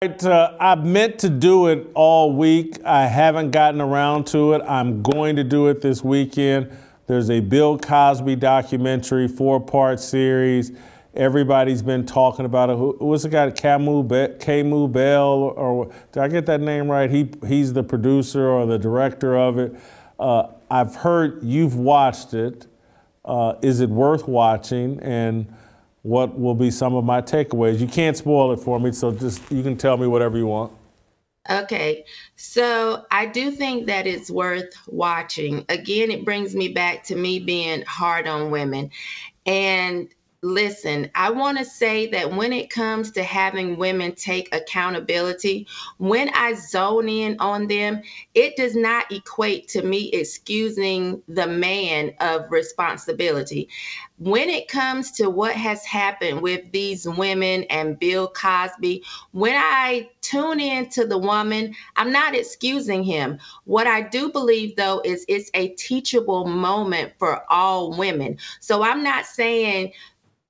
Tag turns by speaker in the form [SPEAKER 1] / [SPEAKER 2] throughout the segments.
[SPEAKER 1] I meant to do it all week. I haven't gotten around to it. I'm going to do it this weekend. There's a Bill Cosby documentary, 4-part series. Everybody's been talking about it. What's the guy, Camu Bell, or did I get that name right? He's the producer or the director of it. I've heard you've watched it. Is it worth watching? And what will be some of my takeaways? You can't spoil it for me, so you can tell me whatever you want.
[SPEAKER 2] Okay, so I do think that it's worth watching. Again, it brings me back to me being hard on women. And listen, I want to say that when it comes to having women take accountability, when I zone in on them, it does not equate to me excusing the man of responsibility. When it comes to what has happened with these women and Bill Cosby, when I tune in to the woman, I'm not excusing him. What I do believe, though, is it's a teachable moment for all women. So I'm not saying,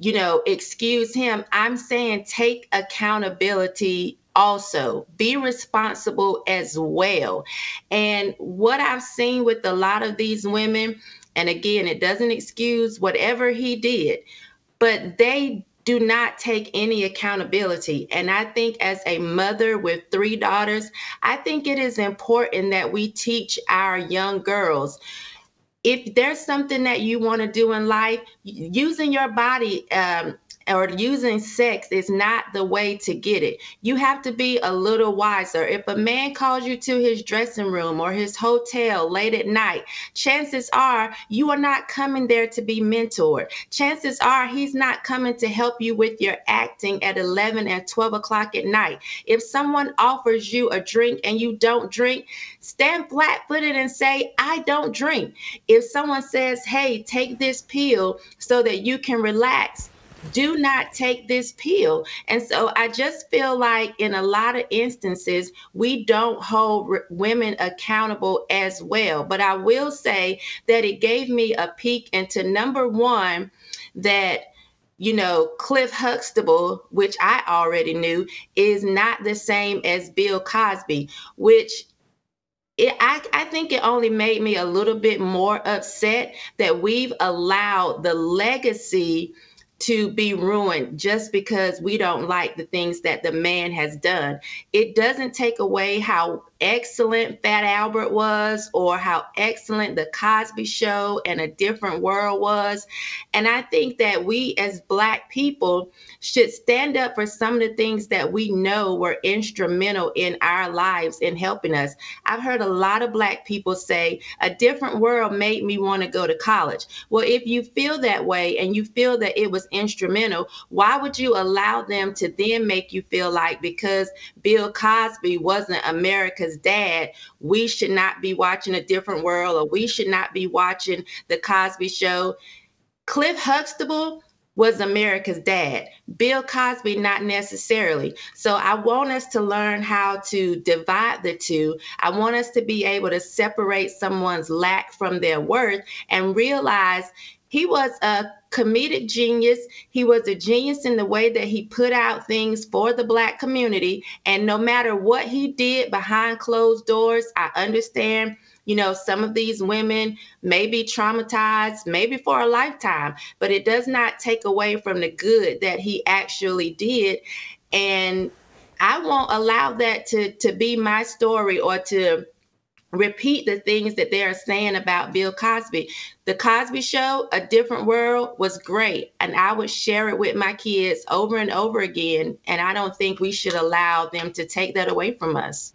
[SPEAKER 2] excuse him. I'm saying take accountability also. Be responsible as well. And what I've seen with a lot of these women, and again, it doesn't excuse whatever he did, but they do not take any accountability. And I think as a mother with 3 daughters, I think it is important that we teach our young girls, if there's something that you want to do in life, using your body or using sex is not the way to get it. You have to be a little wiser. If a man calls you to his dressing room or his hotel late at night, chances are you are not coming there to be mentored. Chances are he's not coming to help you with your acting at 11 and 12 o'clock at night. If someone offers you a drink and you don't drink, stand flat-footed and say, I don't drink. If someone says, hey, take this pill so that you can relax, do not take this pill. And so I just feel like in a lot of instances, we don't hold women accountable as well. But I will say that it gave me a peek into, number one, that Cliff Huxtable, which I already knew, is not the same as Bill Cosby, which I think it only made me a little bit more upset that we've allowed the legacy to be ruined just because we don't like the things that the man has done. It doesn't take away how excellent Fat Albert was or how excellent the Cosby Show and A Different World was. And I think that we as Black people should stand up for some of the things that we know were instrumental in our lives in helping us. I've heard a lot of Black people say, A Different World made me want to go to college. Well, if you feel that way and you feel that it was instrumental, why would you allow them to then make you feel like because Bill Cosby wasn't America's dad, we should not be watching A Different World or we should not be watching The Cosby Show? Cliff Huxtable was America's dad. Bill Cosby, not necessarily. So I want us to learn how to divide the two. I want us to be able to separate someone's lack from their worth and realize he was a comedic genius. He was a genius in the way that he put out things for the Black community. And no matter what he did behind closed doors, I understand, some of these women may be traumatized, maybe for a lifetime, but it does not take away from the good that he actually did. And I won't allow that to be my story or to repeat the things that they're saying about Bill Cosby. The Cosby Show, A Different World, was great. And I would share it with my kids over and over again. And I don't think we should allow them to take that away from us.